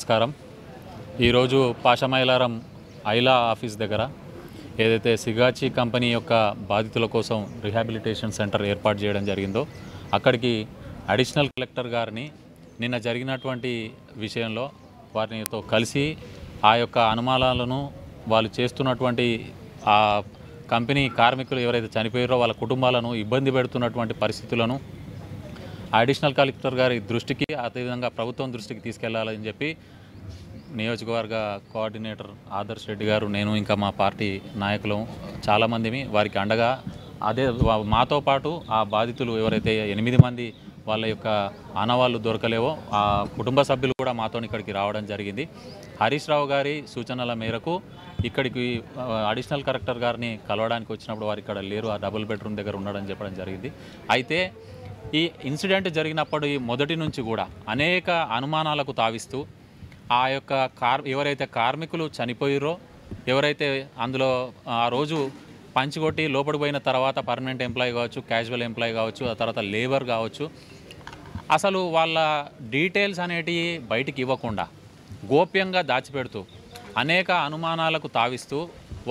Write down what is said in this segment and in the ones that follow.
నమస్కారం. ఈరోజు పాషమైలారం ఐలా ఆఫీస్ దగ్గర ఏదైతే సిగాచి కంపెనీ యొక్క బాధితుల కోసం రిహాబిలిటేషన్ సెంటర్ ఏర్పాటు చేయడం జరిగిందో అక్కడికి అడిషనల్ కలెక్టర్ గారిని నిన్న జరిగినటువంటి విషయంలో వారితో కలిసి ఆ యొక్క అనుమానాలను వాళ్ళు చేస్తున్నటువంటి ఆ కంపెనీ కార్మికులు ఎవరైతే చనిపోయారో వాళ్ళ కుటుంబాలను ఇబ్బంది పెడుతున్నటువంటి పరిస్థితులను అడిషనల్ కలెక్టర్ గారి దృష్టికి అదేవిధంగా ప్రభుత్వం దృష్టికి తీసుకెళ్లాలని చెప్పి నియోజకవర్గ కోఆర్డినేటర్ ఆదర్శ్ రెడ్డి గారు, నేను ఇంకా మా పార్టీ నాయకులు చాలామంది వారికి అండగా అదే మాతో పాటు ఆ బాధితులు ఎవరైతే 8 మంది వాళ్ళ యొక్క ఆనవాళ్ళు దొరకలేవో ఆ కుటుంబ సభ్యులు కూడా మాతో ఇక్కడికి రావడం జరిగింది. హరీష్ రావు గారి సూచనల మేరకు ఇక్కడికి అడిషనల్ కలెక్టర్ గారిని కలవడానికి వచ్చినప్పుడు వారు ఇక్కడ లేరు, ఆ డబుల్ బెడ్రూమ్ దగ్గర ఉండడం చెప్పడం జరిగింది. అయితే ఈ ఇన్సిడెంట్ జరిగినప్పటి మొదటి నుంచి కూడా అనేక అనుమానాలకు తావిస్తూ ఆ యొక్క ఎవరైతే కార్మికులు చనిపోయారో, ఎవరైతే అందులో ఆ రోజు పంచికొట్టి లోపలికి పోయిన తర్వాత పర్మనెంట్ ఎంప్లాయీ కావచ్చు, క్యాజువల్ ఎంప్లాయీ కావచ్చు, ఆ తర్వాత లేబర్ కావచ్చు, అసలు వాళ్ళ డీటెయిల్స్ అనేటివి బయటికి ఇవ్వకుండా గోప్యంగా దాచిపెడుతూ అనేక అనుమానాలకు తావిస్తూ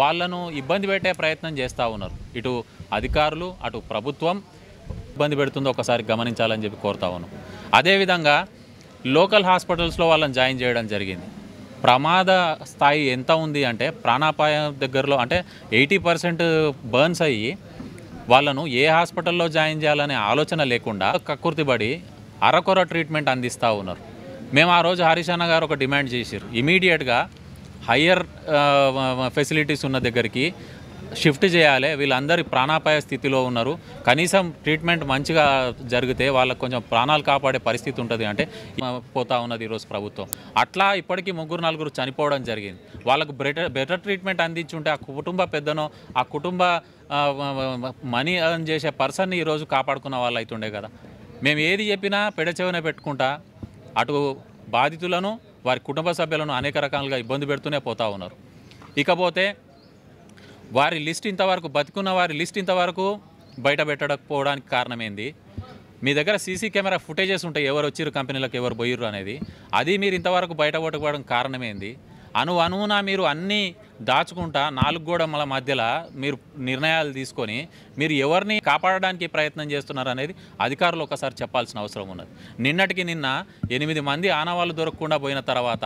వాళ్ళను ఇబ్బంది పెట్టే ప్రయత్నం చేస్తూ ఉన్నారు. ఇటు అధికారులు అటు ప్రభుత్వం ఇబ్బంది పెడుతుందో ఒకసారి గమనించాలని చెప్పి కోరుతా ఉన్నాం. అదేవిధంగా లోకల్ హాస్పిటల్స్లో వాళ్ళని జాయిన్ చేయడం జరిగింది. ప్రమాద స్థాయి ఎంత ఉంది అంటే ప్రాణాపాయం దగ్గరలో అంటే 80% బర్న్స్ అయ్యి వాళ్ళను ఏ హాస్పిటల్లో జాయిన్ చేయాలనే ఆలోచన లేకుండా కక్కుర్తిబడి అరకొర ట్రీట్మెంట్ అందిస్తూ ఉన్నారు. మేము ఆ రోజు హరీష్ అన్న గారు ఒక డిమాండ్ చేశారు, ఇమీడియట్గా హయ్యర్ ఫెసిలిటీస్ ఉన్న దగ్గరికి షిఫ్ట్ చేయాలి, వీళ్ళందరి ప్రాణాపాయ స్థితిలో ఉన్నారు, కనీసం ట్రీట్మెంట్ మంచిగా జరిగితే వాళ్ళకు కొంచెం ప్రాణాలు కాపాడే పరిస్థితి ఉంటుంది అంటే పోతా ఉన్నది ఈరోజు ప్రభుత్వం. అట్లా ఇప్పటికీ 3-4 చనిపోవడం జరిగింది. వాళ్ళకు బెటర్ ట్రీట్మెంట్ అందించుంటే ఆ కుటుంబ పెద్దనో ఆ కుటుంబ మనీ ఎర్న్ చేసే పర్సన్ని ఈరోజు కాపాడుకున్న వాళ్ళు అవుతుండే కదా. మేము ఏది చెప్పినా పెడచెవిన పెట్టుకుంటా అటు బాధితులను వారి కుటుంబ సభ్యులను అనేక రకాలుగా ఇబ్బంది పెడుతూనే పోతూ ఉన్నారు. ఇకపోతే వారి లిస్ట్ ఇంతవరకు బతుకున్న వారి లిస్ట్ ఇంతవరకు బయట పెట్టకపోవడానికి కారణం ఏంది? మీ దగ్గర సీసీ కెమెరా ఫుటేజెస్ ఉంటాయి, ఎవరు వచ్చిర్రు కంపెనీలకు ఎవరు పోయిర్రు అనేది, అది మీరు ఇంతవరకు బయట కొట్టకపోవడం కారణం ఏంది? అనువున మీరు అన్నీ దాచుకుంటా 4 గోడల మధ్యలో మీరు నిర్ణయాలు తీసుకొని మీరు ఎవరిని కాపాడడానికి ప్రయత్నం చేస్తున్నారు అనేది అధికారులు ఒకసారి చెప్పాల్సిన అవసరం ఉన్నది. నిన్నటికి నిన్న 8 మంది ఆనవాళ్ళు దొరకకుండా పోయిన తర్వాత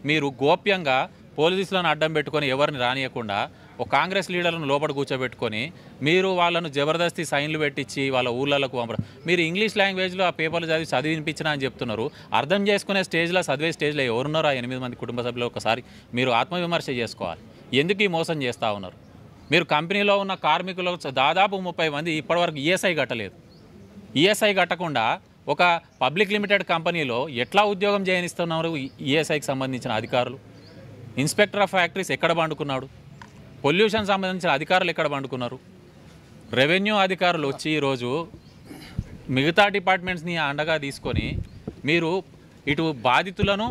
మీరు గోప్యంగా పోలీసులను అడ్డం పెట్టుకొని ఎవరిని రానియకుండా ఒక కాంగ్రెస్ లీడర్లను లోపల కూర్చోబెట్టుకొని మీరు వాళ్ళను జబర్దస్తి సైన్లు పెట్టించి వాళ్ళ ఊళ్ళకు పంపడం. మీరు ఇంగ్లీష్ లాంగ్వేజ్లో ఆ పేపర్లు చదివినిపించినా అని చెప్తున్నారు. అర్థం చేసుకునే స్టేజ్లో చదివే స్టేజ్లో ఎవరున్నారో ఆ 8 మంది కుటుంబ సభ్యులు ఒకసారి మీరు ఆత్మవిమర్శ చేసుకోవాలి. ఎందుకు ఈ మోసం చేస్తూ ఉన్నారు? మీరు కంపెనీలో ఉన్న కార్మికులు దాదాపు 30 మంది ఇప్పటివరకు ఈఎస్ఐ కట్టలేదు. ఈఎస్ఐ కట్టకుండా ఒక పబ్లిక్ లిమిటెడ్ కంపెనీలో ఎట్లా ఉద్యోగం చేయనిస్తున్నారు ఈఎస్ఐకి సంబంధించిన అధికారులు? ఇన్స్పెక్టర్ ఆఫ్ ఫ్యాక్టరీస్ ఎక్కడ పండుకున్నాడు? పొల్యూషన్ సంబంధించిన అధికారులు ఎక్కడ పండుకున్నారు? రెవెన్యూ అధికారులు వచ్చి ఈరోజు మిగతా డిపార్ట్మెంట్స్ని అండగా తీసుకొని మీరు ఇటు బాధితులను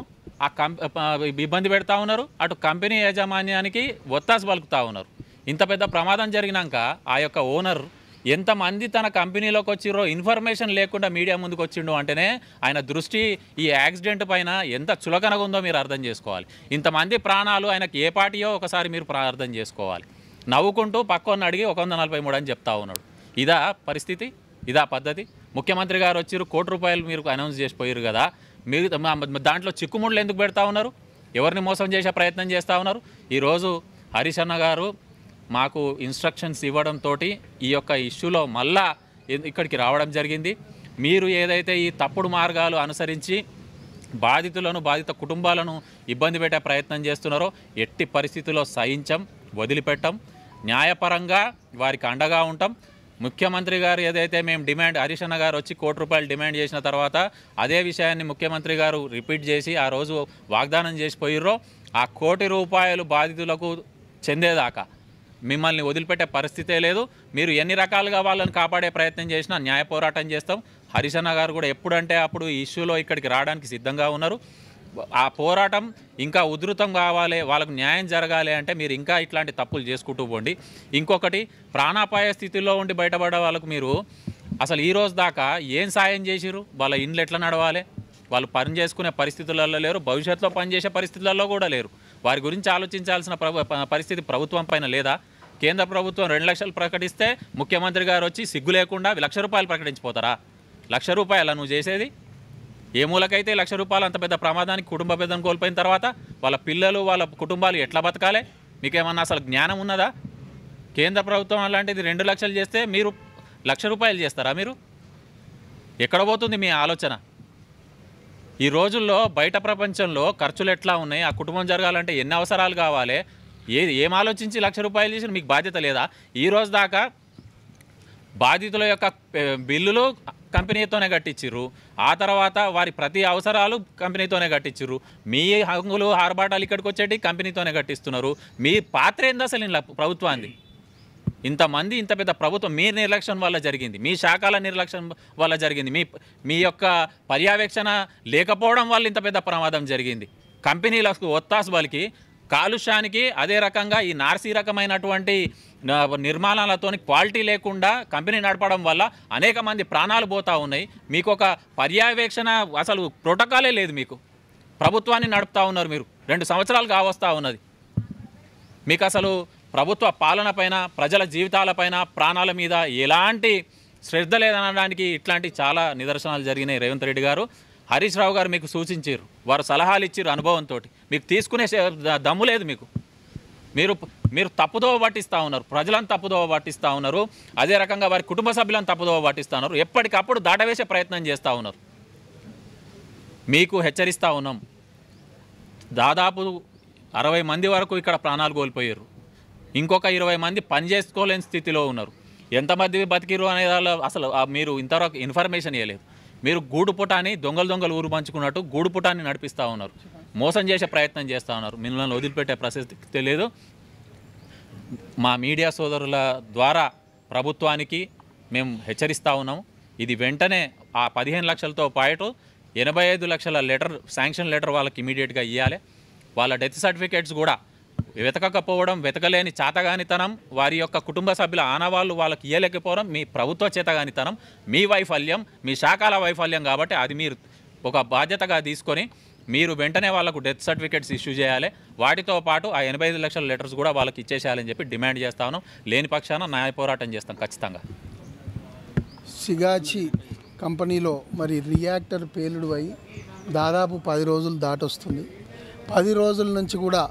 ఇబ్బంది పెడతా ఉన్నారు, అటు కంపెనీ యాజమాన్యానికి ఒత్తాసు పలుకుతూ ఉన్నారు. ఇంత పెద్ద ప్రమాదం జరిగినాక ఆ యొక్క ఓనర్ ఎంతమంది తన కంపెనీలోకి వచ్చిరో ఇన్ఫర్మేషన్ లేకుండా మీడియా ముందుకు వచ్చిండు అంటేనే ఆయన దృష్టి ఈ యాక్సిడెంట్ పైన ఎంత చులకనగా ఉందో మీరు అర్థం చేసుకోవాలి. ఇంతమంది ప్రాణాలు ఆయనకి ఏ పార్టీయో ఒకసారి మీరు అర్థం చేసుకోవాలి. నవ్వుకుంటూ పక్కన అడిగి 143 అని చెప్తా ఉన్నాడు. ఇదా పరిస్థితి? ఇదా పద్ధతి? ముఖ్యమంత్రి గారు వచ్చిరు, ₹1 కోటి మీరు అనౌన్స్ చేసిపోయారు కదా, మీరు దాంట్లో చిక్కుముళ్ళు ఎందుకు పెడతా ఉన్నారు? ఎవరిని మోసం చేసే ప్రయత్నం చేస్తూ ఉన్నారు? ఈరోజు హరీష్ అన్న గారు మాకు ఇన్స్ట్రక్షన్స్ ఇవ్వడంతో ఈ యొక్క ఇష్యూలో మళ్ళా ఇక్కడికి రావడం జరిగింది. మీరు ఏదైతే ఈ తప్పుడు మార్గాలు అనుసరించి బాధితులను బాధిత కుటుంబాలను ఇబ్బంది పెట్టే ప్రయత్నం చేస్తున్నారో ఎట్టి పరిస్థితుల్లో సహించం, వదిలిపెట్టం, న్యాయపరంగా వారికి అండగా ఉంటాం. ముఖ్యమంత్రి గారు ఏదైతే మేము డిమాండ్ హరీష్ అన్న గారు వచ్చి ₹1 కోటి డిమాండ్ చేసిన తర్వాత అదే విషయాన్ని ముఖ్యమంత్రి గారు రిపీట్ చేసి ఆ రోజు వాగ్దానం చేసిపోయిర్రో ఆ ₹1 కోటి బాధితులకు చెందేదాకా మిమ్మల్ని వదిలిపెట్టే పరిస్థితే లేదు. మీరు ఎన్ని రకాలుగా వాళ్ళని కాపాడే ప్రయత్నం చేసినా న్యాయ పోరాటం చేస్తాం. హరీష్ అన్న గారు కూడా ఎప్పుడంటే అప్పుడు ఈ ఇష్యూలో ఇక్కడికి రావడానికి సిద్ధంగా ఉన్నారు. ఆ పోరాటం ఇంకా ఉధృతం కావాలి, వాళ్ళకు న్యాయం జరగాలి అంటే మీరు ఇంకా ఇట్లాంటి తప్పులు చేసుకుంటూ పోండి. ఇంకొకటి, ప్రాణాపాయ స్థితిలో ఉండి బయటపడే వాళ్ళకు మీరు అసలు ఈ రోజు దాకా ఏం సాయం చేసిరు? వాళ్ళ ఇండ్లు ఎట్లా నడవాలి? వాళ్ళు పని చేసుకునే పరిస్థితులలో లేరు, భవిష్యత్తులో పనిచేసే పరిస్థితులలో కూడా లేరు. వారి గురించి ఆలోచించాల్సిన పరిస్థితి ప్రభుత్వం పైన లేదా? కేంద్ర ప్రభుత్వం 2 లక్షలు ప్రకటిస్తే ముఖ్యమంత్రి గారు వచ్చి సిగ్గు లేకుండా ₹1,00,000 ప్రకటించిపోతారా? ₹1,00,000 నువ్వు చేసేది? ఏ మూలకైతే ₹1,00,000 అంత పెద్ద ప్రమాదానికి కుటుంబ పెద్దను కోల్పోయిన తర్వాత వాళ్ళ పిల్లలు వాళ్ళ కుటుంబాలు ఎట్లా బతకాలి? మీకేమన్నా అసలు జ్ఞానం ఉన్నదా? కేంద్ర ప్రభుత్వం అలాంటిది 2 లక్షలు చేస్తే మీరు ₹1,00,000 చేస్తారా? మీరు ఎక్కడ పోతుంది మీ ఆలోచన? ఈ రోజుల్లో బయట ప్రపంచంలో ఖర్చులు ఎట్లా ఉన్నాయి, ఆ కుటుంబం జరగాలంటే ఎన్ని అవసరాలు కావాలి, ఏం ఆలోచించి ₹1,00,000 చేసి మీకు బాధ్యత లేదా? ఈ రోజు దాకా బాధితుల యొక్క బిల్లులు కంపెనీతోనే కట్టించిర్రు, ఆ తర్వాత వారి ప్రతి అవసరాలు కంపెనీతోనే కట్టించిర్రు. మీ హంగులు ఆర్భాటాలు ఇక్కడికి వచ్చేటి కంపెనీతోనే కట్టిస్తున్నారు. మీ పాత్ర ఏంది అసలు ఇలా ప్రభుత్వాన్ని? ఇంతమంది ఇంత పెద్ద ప్రభుత్వం మీ నిర్లక్ష్యం వల్ల జరిగింది, మీ శాఖల నిర్లక్ష్యం వల్ల జరిగింది, మీ యొక్క పర్యవేక్షణ లేకపోవడం వల్ల ఇంత పెద్ద ప్రమాదం జరిగింది. కంపెనీలకు ఒత్తాసు బలికి కాలుష్యానికి, అదే రకంగా ఈ నార్సీ రకమైనటువంటి నిర్మాణాలతో క్వాలిటీ లేకుండా కంపెనీ నడపడం వల్ల అనేక మంది ప్రాణాలు పోతూ ఉన్నాయి. మీకు ఒక పర్యవేక్షణ అసలు ప్రోటోకాలే లేదు. మీకు ప్రభుత్వాన్ని నడుపుతూ ఉన్నారు మీరు, 2 సంవత్సరాలు కావస్తూ ఉన్నది. మీకు అసలు ప్రభుత్వ పాలన పైన, ప్రజల జీవితాలపైన, ప్రాణాల మీద ఎలాంటి శ్రద్ధ లేదనడానికి ఇట్లాంటి చాలా నిదర్శనాలు జరిగినాయి. రేవంత్ రెడ్డి గారు, హరీష్ రావు గారు మీకు సూచించారు, వారు సలహాలు ఇచ్చారు అనుభవంతో. మీకు తీసుకునే దమ్ము లేదు. మీరు తప్పుదోవ పట్టిస్తూ ఉన్నారు, ప్రజలను తప్పుదోవ పట్టిస్తూ ఉన్నారు, అదే రకంగా వారి కుటుంబ సభ్యులను తప్పుదోవ పట్టిస్తూ ఉన్నారు, ఎప్పటికప్పుడు దాటవేసే ప్రయత్నం చేస్తూ ఉన్నారు. మీకు హెచ్చరిస్తూ ఉన్నాం, దాదాపు 60 మంది వరకు ఇక్కడ ప్రాణాలు కోల్పోయారు, ఇంకొక 20 మంది పని చేసుకోలేని స్థితిలో ఉన్నారు. ఎంతమంది బతికిరు అనే అసలు మీరు ఇంతవరకు ఇన్ఫర్మేషన్ ఇవ్వలేదు. మీరు గూడుపుటాన్ని దొంగలు ఊరు పంచుకున్నట్టు గూడుపుటాన్ని నడిపిస్తూ ఉన్నారు, మోసం చేసే ప్రయత్నం చేస్తూ ఉన్నారు. మిమ్మల్ని వదిలిపెట్టే ప్రసక్తి తెలియదు. మా మీడియా సోదరుల ద్వారా ప్రభుత్వానికి మేము హెచ్చరిస్తూ ఉన్నాము, ఇది వెంటనే ఆ 15 లక్షలతో పాటు 85 లక్షల శాంక్షన్ లెటర్ వాళ్ళకి ఇమీడియట్గా ఇవ్వాలి. వాళ్ళ డెత్ సర్టిఫికేట్స్ కూడా వెతకకపోవడం, వెతకలేని చేతగానితనం, వారి యొక్క కుటుంబ సభ్యుల ఆనవాళ్ళు వాళ్ళకి ఇవ్వలేకపోవడం మీ ప్రభుత్వ చేతగానితనం, మీ వైఫల్యం, మీ శాఖల వైఫల్యం. కాబట్టి అది మీరు ఒక బాధ్యతగా తీసుకొని మీరు వెంటనే వాళ్ళకు డెత్ సర్టిఫికేట్స్ ఇష్యూ చేయాలి. వాటితో పాటు ఆ 85 లక్షల లెటర్స్ కూడా వాళ్ళకి ఇచ్చేసేయాలని చెప్పి డిమాండ్ చేస్తా ఉన్నాం. లేని పక్షాన న్యాయ పోరాటం చేస్తాం ఖచ్చితంగా. సిగాచి కంపెనీలో మరి రియాక్టర్ పేలుడు అయి దాదాపు 10 రోజులు దాటొస్తుంది. 10 రోజుల నుంచి కూడా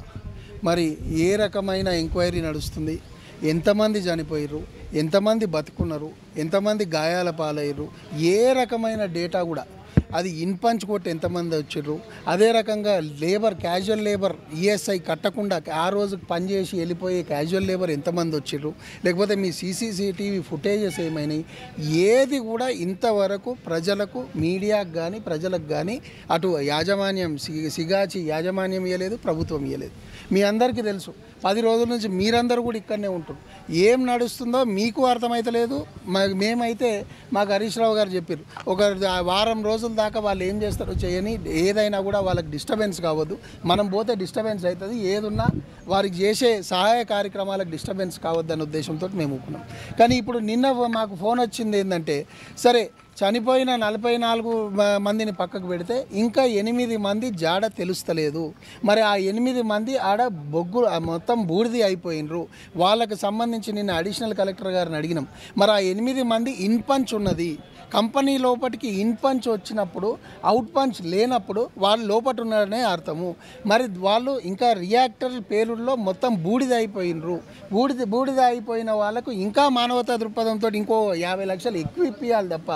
మరి ఏ రకమైన ఎంక్వైరీ నడుస్తుంది, ఎంతమంది చనిపోయారు, ఎంతమంది బతుకున్నారు, ఎంతమంది గాయాల పాలయ్యారు, ఏ రకమైన డేటా కూడా అది ఇన్పంచ్ కొట్టి ఎంతమంది వచ్చారు, అదే రకంగా క్యాజువల్ లేబర్ ఈఎస్ఐ కట్టకుండా ఆ రోజు పనిచేసి వెళ్ళిపోయే క్యాజువల్ లేబర్ ఎంతమంది వచ్చారు, లేకపోతే మీ CCTV ఫుటేజెస్ ఏమైనాయి, ఏది కూడా ఇంతవరకు ప్రజలకు, మీడియాకు కానీ ప్రజలకు కానీ అటు యాజమాన్యం సిగాచి యాజమాన్యం ఇవ్వలేదు, ప్రభుత్వం ఇవ్వలేదు. మీ అందరికీ తెలుసు, 10 రోజుల నుంచి మీరందరూ కూడా ఇక్కడనే ఉంటారు. ఏం నడుస్తుందో మీకు అర్థమైతలేదు. మేమైతే మాకు హరీష్ రావు గారు చెప్పారు, ఒక వారం రోజుల దాకా వాళ్ళు ఏం చేస్తారో చేయని, ఏదైనా కూడా వాళ్ళకి డిస్టర్బెన్స్ కావద్దు, మనం పోతే డిస్టర్బెన్స్ అవుతుంది, ఏదున్నా వారికి చేసే సహాయ కార్యక్రమాలకు డిస్టర్బెన్స్ కావద్దనే ఉద్దేశంతో మేము ఒప్పుకున్నాం. కానీ ఇప్పుడు నిన్న మాకు ఫోన్ వచ్చింది ఏంటంటే, సరే చనిపోయిన 44 మందిని పక్కకు పెడితే ఇంకా 8 మంది జాడ తెలుస్తలేదు. మరి ఆ 8 మంది ఆడ మొత్తం బూడిది అయిపోయినరు. వాళ్ళకు సంబంధించి నిన్న అడిషనల్ కలెక్టర్ గారిని అడిగినాం. మరి ఆ 8 మంది ఇన్పంచ్ ఉన్నది, కంపెనీ లోపలికి ఇన్పంచ్ వచ్చినప్పుడు అవుట్ పంచ్ లేనప్పుడు వాళ్ళు లోపల ఉన్నారనే అర్థము. మరి వాళ్ళు ఇంకా రియాక్టర్ పేలుడులో మొత్తం బూడిద అయిపోయినరు. బూడిద అయిపోయిన వాళ్ళకు ఇంకా మానవతా దృక్పథంతో ఇంకో 50 లక్షలు ఎక్కువ ఇప్పియాలి తప్ప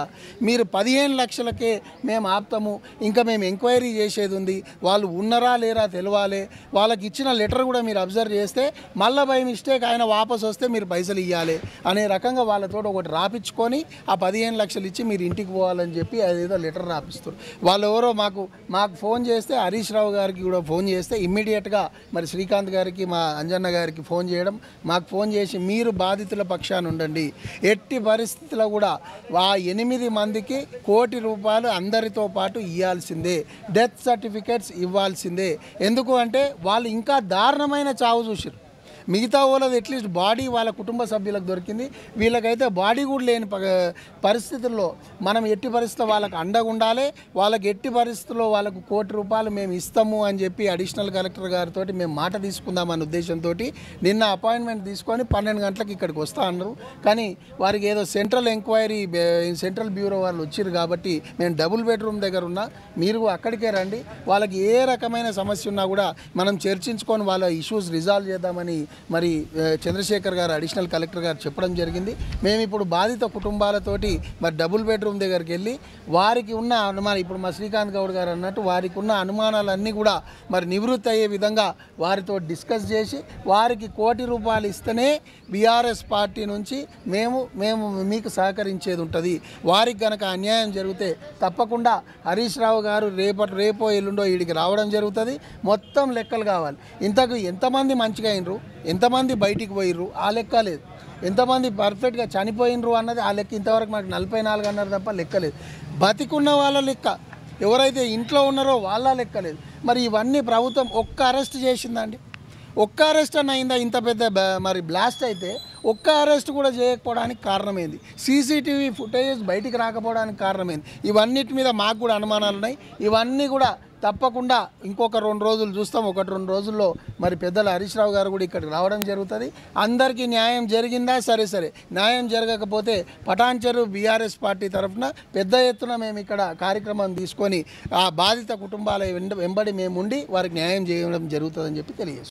మీరు 15 లక్షలకే మేము ఆపుతాము, ఇంకా మేము ఎంక్వైరీ చేసేది ఉంది, వాళ్ళు ఉన్నారా లేరా తెలవాలి, వాళ్ళకి ఇచ్చిన లెటర్ కూడా మీరు అబ్జర్వ్ చేస్తే మళ్ళీ బై మిస్టేక్ ఆయన వాపస్ వస్తే మీరు పైసలు ఇవ్వాలి అనే రకంగా వాళ్ళతో ఒకటి రాపించుకొని ఆ 15 లక్షలు ఇచ్చి మీరు ఇంటికి పోవాలని చెప్పి అదేదో లెటర్ రాపిస్తారు. వాళ్ళు ఎవరో మాకు ఫోన్ చేస్తే, హరీష్ రావు గారికి కూడా ఫోన్ చేస్తే ఇమ్మీడియట్గా మరి శ్రీకాంత్ గారికి, మా అంజన్న గారికి ఫోన్ చేయడం, మాకు ఫోన్ చేసి మీరు బాధితుల పక్షాన ఉండండి, ఎట్టి పరిస్థితుల్లో కూడా ఆ 8 మందికి ₹1 కోటి అందరితో పాటు ఇవ్వాల్సిందే, డెత్ సర్టిఫికేట్స్ ఇవ్వాల్సిందే. ఎందుకు అంటే వాళ్ళు ఇంకా దారుణమైన చావు చూసారు. మిగతా వాళ్ళది అట్లీస్ట్ బాడీ వాళ్ళ కుటుంబ సభ్యులకు దొరికింది, వీళ్ళకైతే బాడీ కూడా లేని పరిస్థితుల్లో మనం ఎట్టి పరిస్థితుల్లో వాళ్ళకి అండగా ఉండాలి. వాళ్ళకి ఎట్టి పరిస్థితుల్లో వాళ్ళకు ₹1,00,00,000 మేము ఇస్తాము అని చెప్పి అడిషనల్ కలెక్టర్ గారితో మేము మాట తీసుకుందాం అనే ఉద్దేశంతో నిన్న అపాయింట్మెంట్ తీసుకొని 12 గంటలకు ఇక్కడికి వస్తా అన్నారు. కానీ వారికి ఏదో సెంట్రల్ బ్యూరో వాళ్ళు వచ్చారు కాబట్టి మేము డబుల్ బెడ్రూమ్ దగ్గర ఉన్నా, మీరు అక్కడికే రండి, వాళ్ళకి ఏ రకమైన సమస్య ఉన్నా కూడా మనం చర్చించుకొని వాళ్ళ ఇష్యూస్ రిజాల్వ్ చేద్దామని మరి చంద్రశేఖర్ గారు అడిషనల్ కలెక్టర్ గారు చెప్పడం జరిగింది. మేము ఇప్పుడు బాధిత కుటుంబాలతోటి మరి డబుల్ బెడ్రూమ్ దగ్గరికి వెళ్ళి వారికి ఉన్న అనుమానం, ఇప్పుడు మా శ్రీకాంత్ గౌడ్ గారు అన్నట్టు వారికి ఉన్న అనుమానాలన్నీ కూడా మరి నివృత్తి అయ్యే విధంగా వారితో డిస్కస్ చేసి వారికి ₹1,00,00,000 ఇస్తేనే బీఆర్ఎస్ పార్టీ నుంచి మేము మీకు సహకరించేది ఉంటుంది. వారికి గనక అన్యాయం జరిగితే తప్పకుండా హరీష్ రావు గారు రేపో ఎల్లుండో వీడికి రావడం జరుగుతుంది. మొత్తం లెక్కలు కావాలి. ఇంతకు ఎంతమంది మంచిగా అయినరు, ఎంతమంది బయటికి పోయిర్రు ఆ లెక్క లేదు, ఎంతమంది పర్ఫెక్ట్గా చనిపోయినరు అన్నది ఆ లెక్క ఇంతవరకు మనకు 44 అన్నారు తప్ప లెక్కలేదు. బతికున్న వాళ్ళ లెక్క, ఎవరైతే ఇంట్లో ఉన్నారో వాళ్ళ లెక్కలేదు. మరి ఇవన్నీ ప్రభుత్వం ఒక్క అరెస్ట్ చేసిందండి, ఒక్క అరెస్ట్ అన్న అయిందా? ఇంత పెద్ద మరి బ్లాస్ట్ అయితే ఒక్క అరెస్ట్ కూడా చేయకపోవడానికి కారణమైంది, సీసీటీవీ ఫుటేజెస్ బయటికి రాకపోవడానికి కారణమైంది. ఇవన్నిటి మీద మాకు కూడా అనుమానాలు ఉన్నాయి. ఇవన్నీ కూడా తప్పకుండా ఇంకొక 2 రోజులు చూస్తాం. 1-2 రోజుల్లో మరి పెద్దల హరీష్ రావు గారు కూడా ఇక్కడికి రావడం జరుగుతుంది. అందరికీ న్యాయం జరిగిందా? సరే, న్యాయం జరగకపోతే పటాన్చెరు బీఆర్ఎస్ పార్టీ తరఫున పెద్ద ఎత్తున మేము ఇక్కడ కార్యక్రమం తీసుకొని ఆ బాధిత కుటుంబాల వెంబడి మేము ఉండి వారికి న్యాయం చేయడం జరుగుతుందని చెప్పి తెలియజేస్తాం.